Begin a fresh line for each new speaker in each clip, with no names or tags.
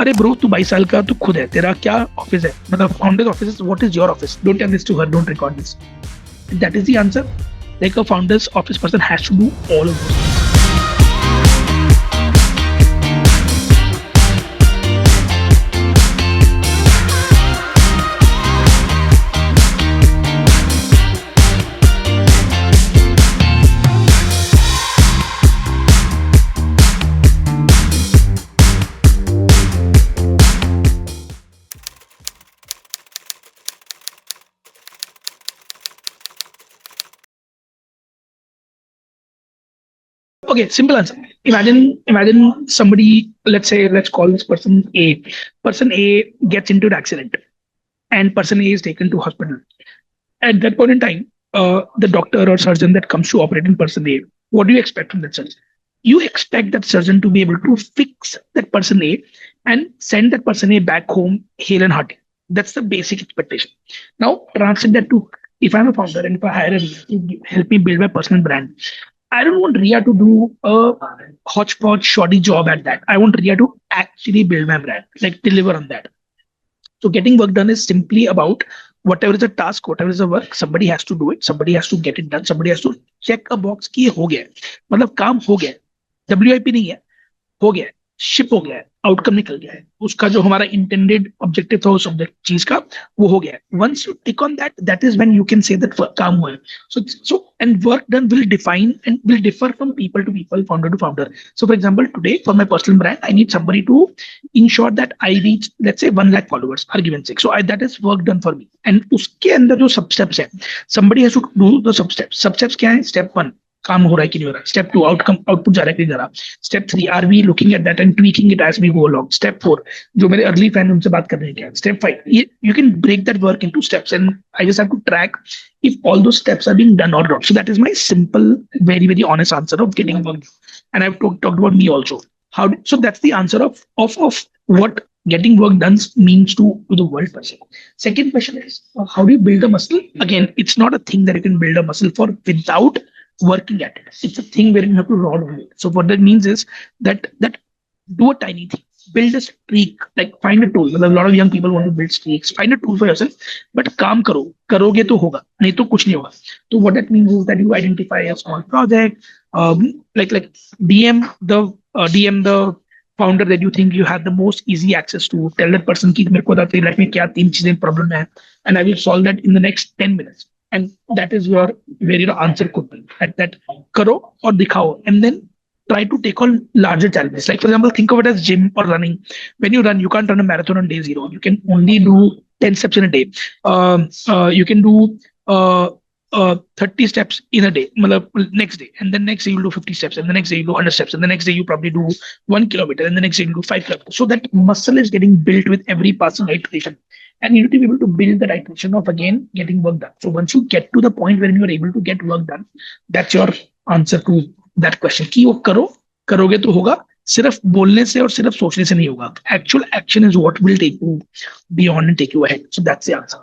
अरे ब्रो तू 22 साल का तू खुद है, तेरा क्या ऑफिस है, मतलब founders office, what is your office? Don't tell this to her, don't record this. That is the answer. Like a founder's office person has to do all of those. Okay, simple answer. Imagine somebody, let's call this person A. Person A gets into an accident and person A is taken to hospital. At that point in time, the doctor or surgeon that comes to operate in person A, what do you expect from that surgeon? You expect that surgeon to be able to fix that person A and send that person A back home hale and hearty. That's the basic expectation. Now, translate that to, if I'm a founder and if I hire a Ria to help me build my personal brand, I don't want Ria to do a hodgepodge, shoddy job at that. I want Ria to actually build my brand, like deliver on that. So getting work done is simply about whatever is the task, whatever is the work, somebody has to do it, somebody has to get it done, somebody has to check a box कि ये हो गया है, मतलब काम हो गया है, WIP नहीं है, हो गया है, शिप हो गया है, आउटकम निकल गया है, उसका जो हमारा इंटेंडेड ऑब्जेक्टिव था उस ऑब्जेक्ट चीज का वो हो गया है. Once you tick on that, that is when you can say that काम हुआ है. So and work done will define and will differ from people to people, founder to founder. So for example, today for my personal brand, I need somebody to ensure that I reach, let's say 1 lakh followers, argument's sake. So that is work done for me. And उसके अंदर जो सब steps है, somebody has to do the sub steps. Sub steps क्या है? Step 1, काम हो रहा है कि नहीं हो रहा है. Step 2, आउटपुट जा रहा है कि नहीं जा रहा. Step 3, are we looking at that and tweaking it as we go along. Step 4, जो मेरे अर्ली फैन उनसे बात कर रहे हैं क्या. Step 5, you can break that work into steps and I just have to track if all those steps are being done or not. So that is my simple, very, very honest answer of getting work. And I've talked about me also. So that's the answer of what getting work done means to the world person. Second question is, how do you build a muscle? Again, it's not a thing that you can build a muscle for without working at it. It's a thing where you have to rod on it. So what that means is that do a tiny thing. Build a streak, like find a tool. A lot of young people want to build streaks. Find a tool for yourself, but काम करो. करोगे तो होगा, नहीं तो कुछ नहीं होगा. So what that means is that you identify a small project, like DM the founder that you think you have the most easy access to. Tell that person कि मेरे को बताते हैं लाइफ में क्या 3 चीजें प्रॉब्लम है, and I will solve that in the next 10 minutes. And that is where your answer could be. At that, karo or dikhao, and then try to take on larger challenges. Like for example, think of it as gym or running. When you run, you can't run a marathon on day 0. You can only do 10 steps in a day. You can do 30 steps in a day, next day, and then next day you'll do 50 steps, and the next day you do 100 steps, and the next day you probably do 1 kilometer, and the next day you do 5 kilometers. So that muscle is getting built with every passing iteration. And you need to be able to build that iteration of again getting work done. So once you get to the point where you are able to get work done, that's your answer to that question. कि वो करोगे तो होगा, सिर्फ बोलने से और सिर्फ सोचने से नहीं होगा. Actual action is what will take you beyond and take you ahead. So that's the answer.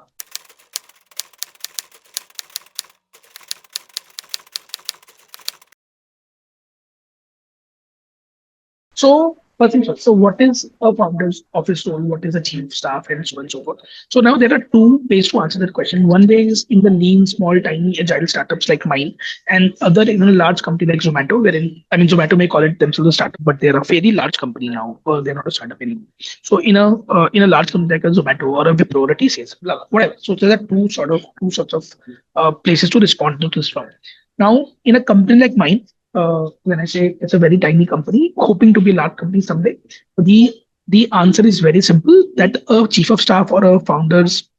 So what is a founder's office role? What is a chief of staff, and so on and so forth? So now there are 2 ways to answer that question. One way is in the lean, small, tiny, agile startups like mine, and other in a large company like Zomato, Zomato may call it themselves a startup, but they're a very large company now. They're not a startup anymore. So in a large company like a Zomato or a Wipro or a TCS, whatever. So there are two sorts of places to respond to this from. Now in a company like mine, when I say it's a very tiny company, hoping to be a large company someday, the answer is very simple, that a chief of staff or a founder's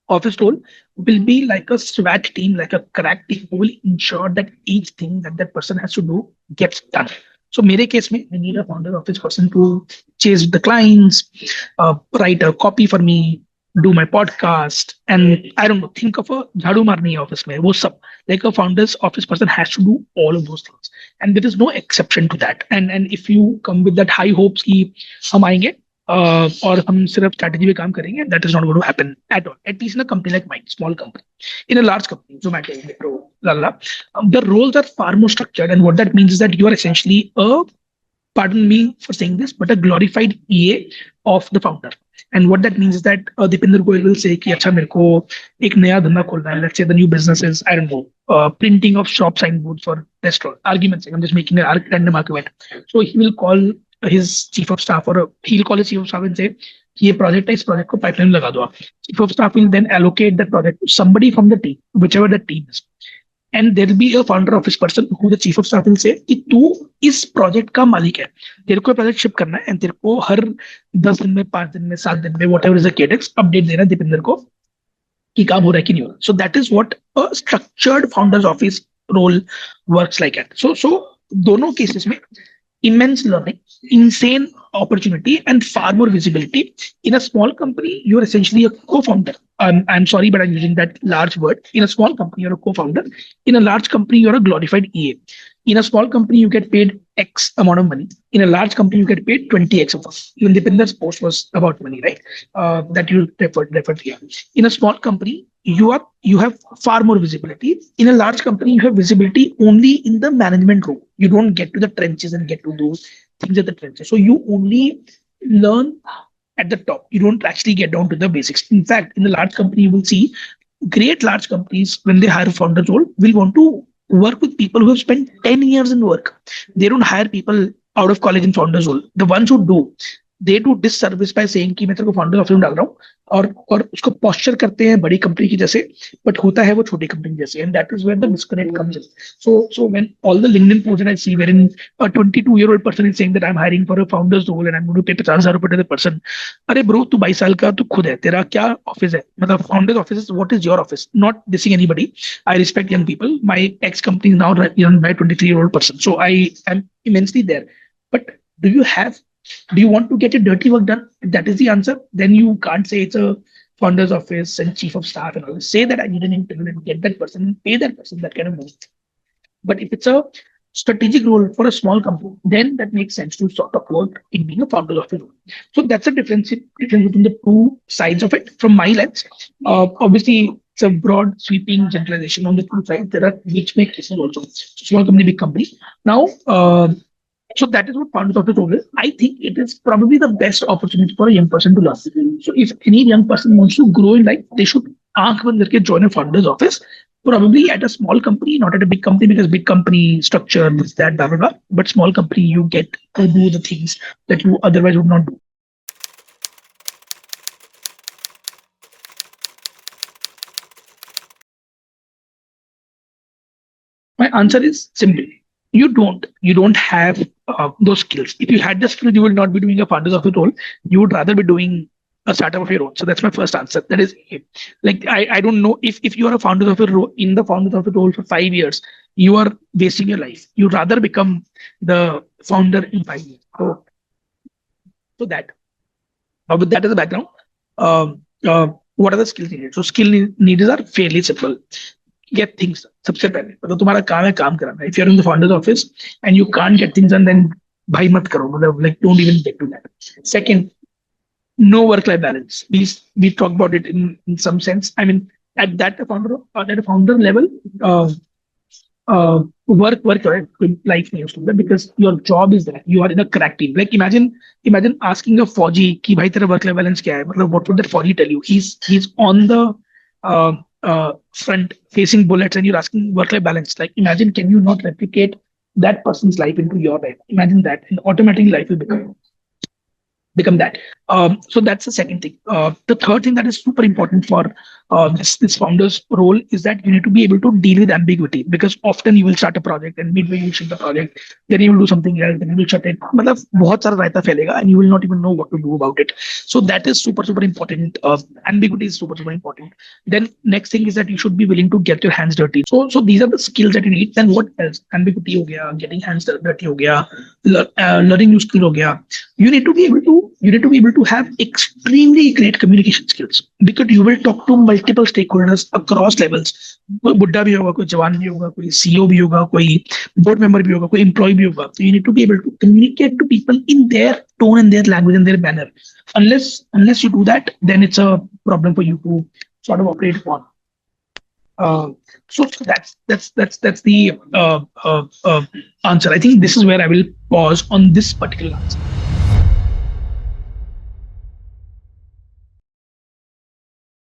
office role will be like a SWAT team, like a crack team who will ensure that each thing that person has to do gets done. So मेरे case में, I need a founder office person to chase the clients, write a copy for me, do my podcast, and I don't know, think of a झाड़ू मारनी office में, वो सब. Like a founder's office person has to do all of those things, and there is no exception to that. And if you come with that high hopes कि हम आएंगे और हम सिर्फ strategy पे काम करेंगे, that is not going to happen at all. At least in a company like mine, small company. In a large company, Zomato, Wipro, the roles are far more structured, and what that means is that you are essentially a pardon me for saying this, but a glorified EA of the founder. And what that means is that Dipinder Goyal will say कि अच्छा मेरे को एक नया धंधा खोलना है. Let's say the new business is, I don't know, printing of shop signboards for restaurant. Argument sake, I'm just making a random argument. So he will call his chief of staff, or he'll call his chief of staff and say कि ये project है, इस project को pipeline में लगा दो आप. Chief of staff will then allocate that project to somebody from the team, whichever the team is. And there be a founder office person who the chief of staff will say कि तू इस project का मालिक है, तेरे को project ship करना है एंड तेरे को हर 10 दिन में, 5 दिन में, 7 दिन में, whatever is the cadence, update देना दीपिंदर को कि काम हो रहा है कि नहीं हो रहा. So that is what a structured founder's office role works like at. So दोनों केसेस में immense learning, insane opportunity, and far more visibility. In a small company, you're essentially a co-founder. I'm sorry, but I'm using that large word. In a small company, you're a co-founder. In a large company, you're a glorified EA. In a small company, you get paid X amount of money. In a large company, you get paid 20X of money. Even Dipinder's post was about money, right? That you referred here. In a small company, you have far more visibility. In a large company, you have visibility only in the management role. You don't get to the trenches and get to those things at the trenches. So you only learn at the top. You don't actually get down to the basics. In fact, in the large company, you will see great large companies, when they hire a founder role, will want to work with people who have spent 10 years in work. They don't hire people out of college in founders role. The ones who do, they do disservice by saying कि मैं तेरे को founder office में डाल रहा हूँ, और उसको पॉस्चर करते हैं बड़ी कंपनी की जैसे, बट होता है वो छोटी कंपनी जैसे. And that is where the disconnect comes in. So when all the LinkedIn posts that I see wherein a 22-year-old person is saying that I'm hiring for a founder's role and I'm going to pay 50,000 रुपए to the person, अरे bro तू 22 साल का, तू खुद है, तेरा क्या ऑफिस है, मतलब founders office, what is your office? Not dissing anybody, I respect young people. My ex company is now run by a 23-year-old person, so I am immensely there. But do you want to get your dirty work done? If that is the answer, then you can't say it's a founder's office and chief of staff and all. Say that I need an interview and get that person and pay that person that kind of money. But if it's a strategic role for a small company, then that makes sense to sort of work in being a founder's office role. So that's a difference between the two sides of it from my lens. Obviously, it's a broad sweeping generalization on the two sides. There are which make cases also. Small company, big company. Now, so that is what founders office role is. I think it is probably the best opportunity for a young person to learn. So if any young person wants to grow in life, they should aankh band karke join a founder's office, probably at a small company, not at a big company, because big company structure, this, that, blah, blah, blah. But small company, you get to do the things that you otherwise would not do. My answer is simple. You don't have those skills. If you had the skills, you would not be doing a founders of your role. You would rather be doing a startup of your own. So that's my first answer. That is like I don't know if you are a founder of a role in the founders of a role for 5 years, you are wasting your life. You'd rather become the founder in 5 years. So that with that as a background, what are the skills needed? So needs are fairly simple. Get things done. सबसे पहले मतलब तुम्हारा काम है काम कराना. If you're in the founder's office and you can't get things done, then भाई मत करो, मतलब like don't even get to that. Second, no work-life balance. We talk about it in some sense. I mean, at a founder level, work right, life नहीं उसके अंदर, because your job is that you are in a crack team. Like imagine asking a Fauji कि भाई तेरा work-life balance क्या है? मतलब what would that Fauji tell you? He's on the front facing bullets and you're asking work-life balance. Like imagine, can you not replicate that person's life into your life? Imagine that, and automatically life will become that. So that's the second thing. The third thing that is super important for this founder's role is that you need to be able to deal with ambiguity, because often you will start a project and midway you shut the project, then you will do something else, then you will shut it. मतलब बहुत सारा रायता फैलेगा and you will not even know what to do about it. So that is super important. Ambiguity is super important. Then next thing is that you should be willing to get your hands dirty. So these are the skills that you need. Then what else? Ambiguity हो गया, getting hands dirty हो गया, learning new skill हो गया. You need to be able to have extremely great communication skills, because you will talk to multiple stakeholders across levels. कोई बुड्ढा भी होगा, कोई जवान भी होगा, कोई CEO भी होगा, कोई board member भी होगा, कोई employee भी होगा. So you need to be able to communicate to people in their tone and their language and their manner. Unless you do that, then it's a problem for you to sort of operate upon. So that's the answer. I think this is where I will pause on this particular answer.